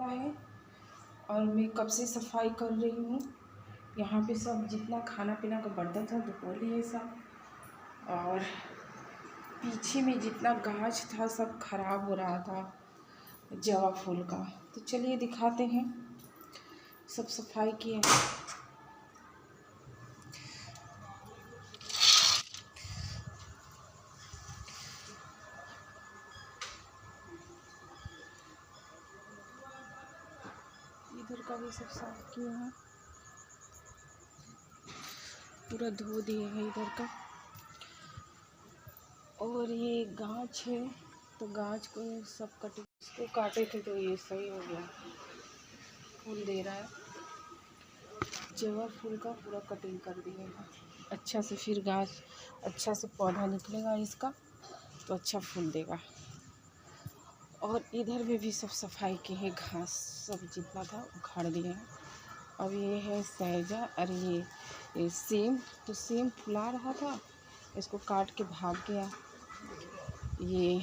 वाला है और मैं कब से सफाई कर रही हूँ। यहाँ पे सब जितना खाना पीना का बर्तन था धुपोली है सब, और पीछे में जितना गाछ था सब खराब हो रहा था जवा फूल का। तो चलिए दिखाते हैं, सब सफाई किए हैं। इधर का भी सब साफ किए हैं, पूरा धो दिए हैं इधर का। और ये गाछ है तो गाछ को सब कटे, इसको काटे थे तो ये सही हो गया, फूल दे रहा है। जवा फूल का पूरा कटिंग कर दिए हैं अच्छा से, फिर गाछ अच्छा से पौधा निकलेगा इसका तो अच्छा फूल देगा। और इधर में भी सब सफाई की है, घास सब जितना था उखाड़ दिए हैं। अब ये है सहजा, अरे ये सेम, तो सेम फुला रहा था, इसको काट के भाग गया। ये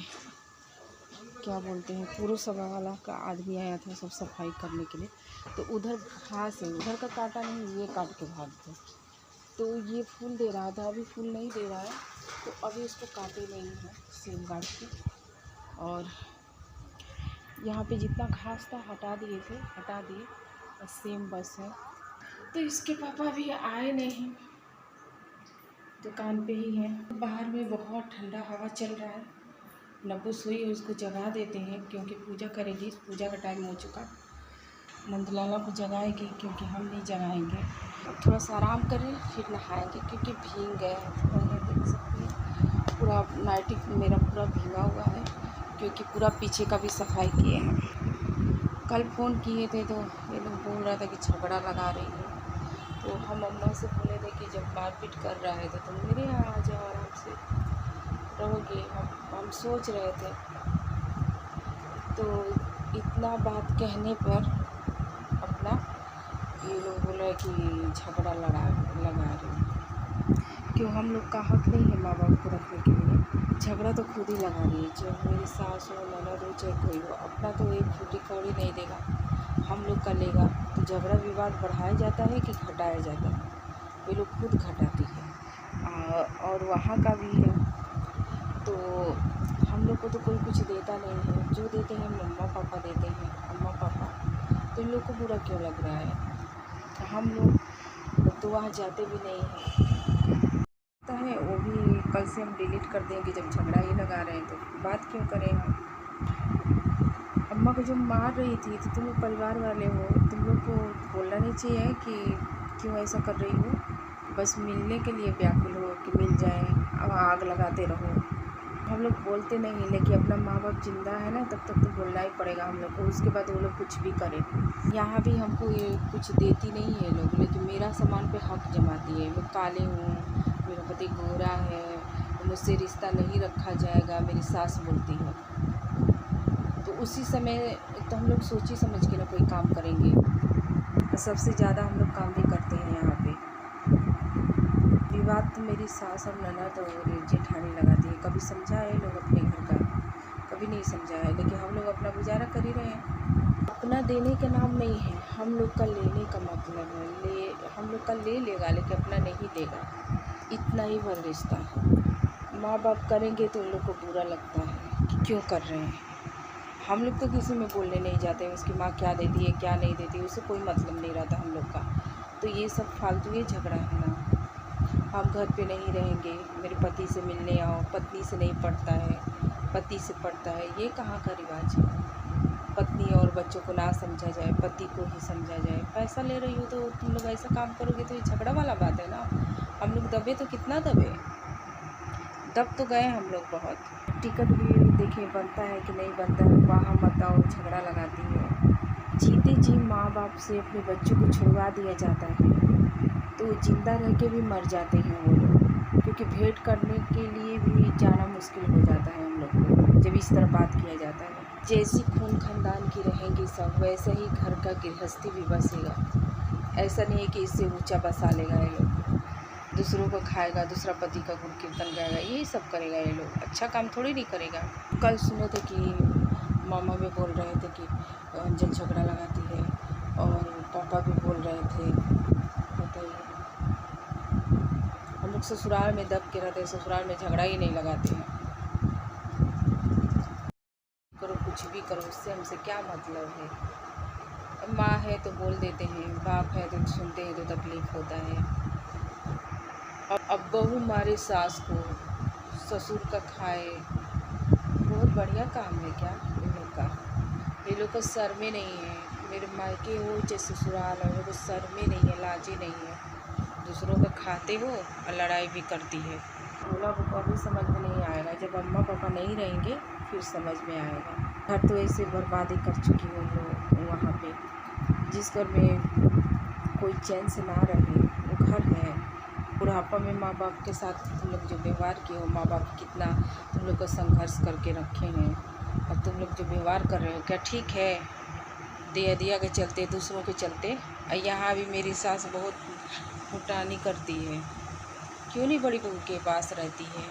क्या बोलते हैं, पुरुष सभा वाला का आदमी आया था सब सफाई करने के लिए, तो उधर घास है, उधर का काटा नहीं, ये काट के भाग गया। तो ये फूल दे रहा था, अभी फूल नहीं दे रहा है, तो अभी इसको काटे नहीं है सेम काट के। और यहाँ पे जितना घास था हटा दिए थे, हटा दिए, और सेम बस है। तो इसके पापा भी आए नहीं, दुकान पे ही हैं। बाहर में बहुत ठंडा हवा चल रहा है। नब्बू सोई है, उसको जगा देते हैं क्योंकि पूजा करेगी, पूजा का टाइम हो चुका। नंदलाला को जगाएगी क्योंकि हम नहीं जगाएंगे। थोड़ा सा आराम करें फिर नहाएंगे क्योंकि भीग गए हैं। देख सकते हैं पूरा नाइटी मेरा पूरा भीगा हुआ है क्योंकि पूरा पीछे का भी सफाई किए हैं। कल फ़ोन किए थे तो ये लोग बोल रहा था कि झगड़ा लगा रही है, तो हम अम्मा से बोले थे कि जब मारपीट कर रहा है तो तुम मेरे यहाँ आ जाओ, आराम से रहोगे। हम सोच रहे थे, तो इतना बात कहने पर अपना ये लोग बोला कि झगड़ा लगा रहे हैं। क्यों, हम लोग का हक नहीं है माँ बाप को रखने के लिए। झगड़ा तो खुद ही लगा रही है, चाहे मेरी सास हो, ननद हो, चाहे कोई हो, अपना तो एक फूटी कौड़ी नहीं देगा, हम लोग का लेगा। तो झगड़ा विवाद बढ़ाया जाता है कि घटाया जाता है, वे लोग खुद घटाती है। और वहाँ का भी है, तो हम लोग को तो कोई कुछ देता नहीं है, जो देते हैं मम्मा पापा देते हैं, अम्मा पापा। तो इन लोग को बुरा क्यों लग रहा है? हम लोग तो वहाँ जाते भी नहीं हैं, तो है वो भी कल से हम डिलीट कर देंगे। जब झगड़ा ही लगा रहे हैं तो बात क्यों करें हम? अम्मा को जब मार रही थी तो तुम परिवार वाले हो, तुम लोग को बोलना नहीं चाहिए कि क्यों ऐसा कर रही हो? बस मिलने के लिए व्याकुल हो कि मिल जाए, अब आग लगाते रहो। हम लोग बोलते नहीं, लेकिन अपना माँ बाप जिंदा है ना, तब तक तो बोलना ही पड़ेगा हम लोग को। उसके बाद वो लोग कुछ भी करें। यहाँ भी हमको ये कुछ देती नहीं है लोग, लेकिन मेरा सामान पे हक जमाती है। मैं काले हूँ, मेरा पति गोरा है, मुझसे रिश्ता नहीं रखा जाएगा, मेरी सास बोलती है। तो उसी समय तो हम लोग सोची समझ के ना कोई काम करेंगे। सबसे ज़्यादा हम लोग काम भी करते हैं यहाँ पे। विवाद तो मेरी सास और ननद और जेठानी लगाती है। कभी समझा है लोग अपने घर का? कभी नहीं समझा है, लेकिन हम लोग अपना गुजारा कर ही रहे हैं। अपना देने का नाम नहीं है, हम लोग का लेने का मतलब है। हम लोग का ले लेगा लेकिन अपना नहीं देगा, इतना ही भर रिश्ता है। माँ बाप करेंगे तो उन लोग को बुरा लगता है कि क्यों कर रहे हैं। हम लोग तो किसी में बोलने नहीं जाते हैं उसकी माँ क्या देती है क्या नहीं देती, उससे कोई मतलब नहीं रहता हम लोग का। तो ये सब फालतू ये झगड़ा है ना। हम घर पे नहीं रहेंगे, मेरे पति से मिलने आओ, पत्नी से नहीं पड़ता है, पति से पड़ता है, ये कहाँ का रिवाज है? पत्नी और बच्चों को ना समझा जाए, पति को ही समझा जाए। पैसा ले रही हो तो तुम लोग ऐसा काम करोगे तो ये झगड़ा वाला बात है ना। हम लोग दबे तो कितना दबे, दब तो गए हम लोग बहुत। टिकट भी देखिए बनता है कि नहीं बनता है, वहाँ मत आओ, झगड़ा लगाती है। जीते जी माँ बाप से अपने बच्चों को छुड़वा दिया जाता है तो जिंदा रह के भी मर जाते हैं वो लोग, क्योंकि भेंट करने के लिए भी जाना मुश्किल हो जाता है हम लोग को जब इस तरह बात किया जाता है। जैसी खून खानदान की रहेंगी सब, वैसा ही घर का गृहस्थी भी बसेगा। ऐसा नहीं है कि इससे ऊंचा बसा लेगा ये लोग, दूसरों को खाएगा, दूसरा पति का गुण कीर्तन गाएगा, यही सब करेगा ये लोग। अच्छा काम थोड़ी नहीं करेगा। कल सुने थे कि मामा भी बोल रहे थे कि अंजन झगड़ा लगाती है, और पापा भी बोल रहे थे। बताइए, हम लोग ससुराल में दब के रहते हैं, ससुराल में झगड़ा ही नहीं लगाते हैं। करो कुछ भी करो, उससे हमसे क्या मतलब है। माँ है तो बोल देते हैं, बाप है तो सुनते हैं तो तकलीफ़ होता है। अब बहू मारे सास को, ससुर का खाए, बहुत बढ़िया काम है क्या इन लोग का। ये लोग को सर में नहीं है, मेरे मायके हो चाहे ससुराल है, वो सर में नहीं है, लाजे नहीं है। दूसरों का खाते हो और लड़ाई भी करती है। बोला वो अभी समझ में नहीं आएगा, जब अम्मा पापा नहीं रहेंगे फिर समझ में आएगा। घर तो ऐसे बर्बादी कर चुकी हूँ लोग वहाँ पे, जिस घर में कोई चैन से ना रहे वो घर है। बुढ़ापा में माँ बाप के साथ तुम लोग जो व्यवहार किए हो, माँ बाप कितना तुम लोग को संघर्ष करके रखे हैं, अब तुम लोग जो व्यवहार कर रहे हो क्या ठीक है। दिया के चलते, दूसरों के चलते। यहाँ भी मेरी सास बहुत फुटानी करती है, क्यों नहीं बड़ी बहू के पास रहती है।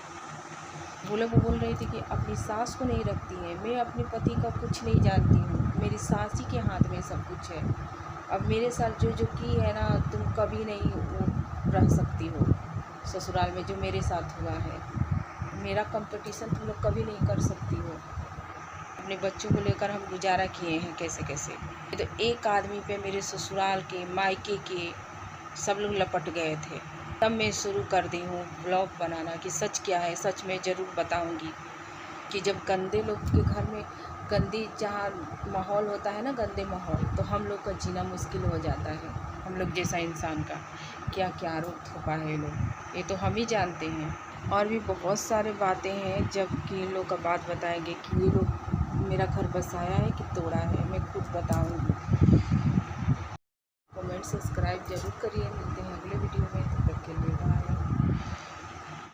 वो बोल रही थी कि अपनी सास को नहीं रखती है। मैं अपने पति का कुछ नहीं जानती हूँ, मेरी सास ही के हाथ में सब कुछ है। अब मेरे साथ जो की है ना, तुम कभी नहीं वो रह सकती हो ससुराल में, जो मेरे साथ हुआ है। मेरा कंपटीशन तुम लोग कभी नहीं कर सकती हो। अपने बच्चों को लेकर हम गुजारा किए हैं कैसे कैसे। तो एक आदमी पे मेरे ससुराल के, मायके के सब लोग लपट गए थे। तब मैं शुरू कर दी हूँ ब्लॉग बनाना कि सच क्या है। सच मैं ज़रूर बताऊँगी कि जब गंदे लोग के घर में गंदी जहाँ माहौल होता है ना, गंदे माहौल, तो हम लोग का जीना मुश्किल हो जाता है। हम लोग जैसा इंसान का क्या क्या आरोप थोपा है लोग, ये तो हम ही जानते हैं। और भी बहुत सारे बातें हैं, जब कि इन लोग का बात बताएंगे कि ये लोग मेरा घर बसाया है कि तोड़ा है, मैं खुद बताऊँगी। कमेंट सब्सक्राइब ज़रूर करिए। मिलते हैं अगले वीडियो में।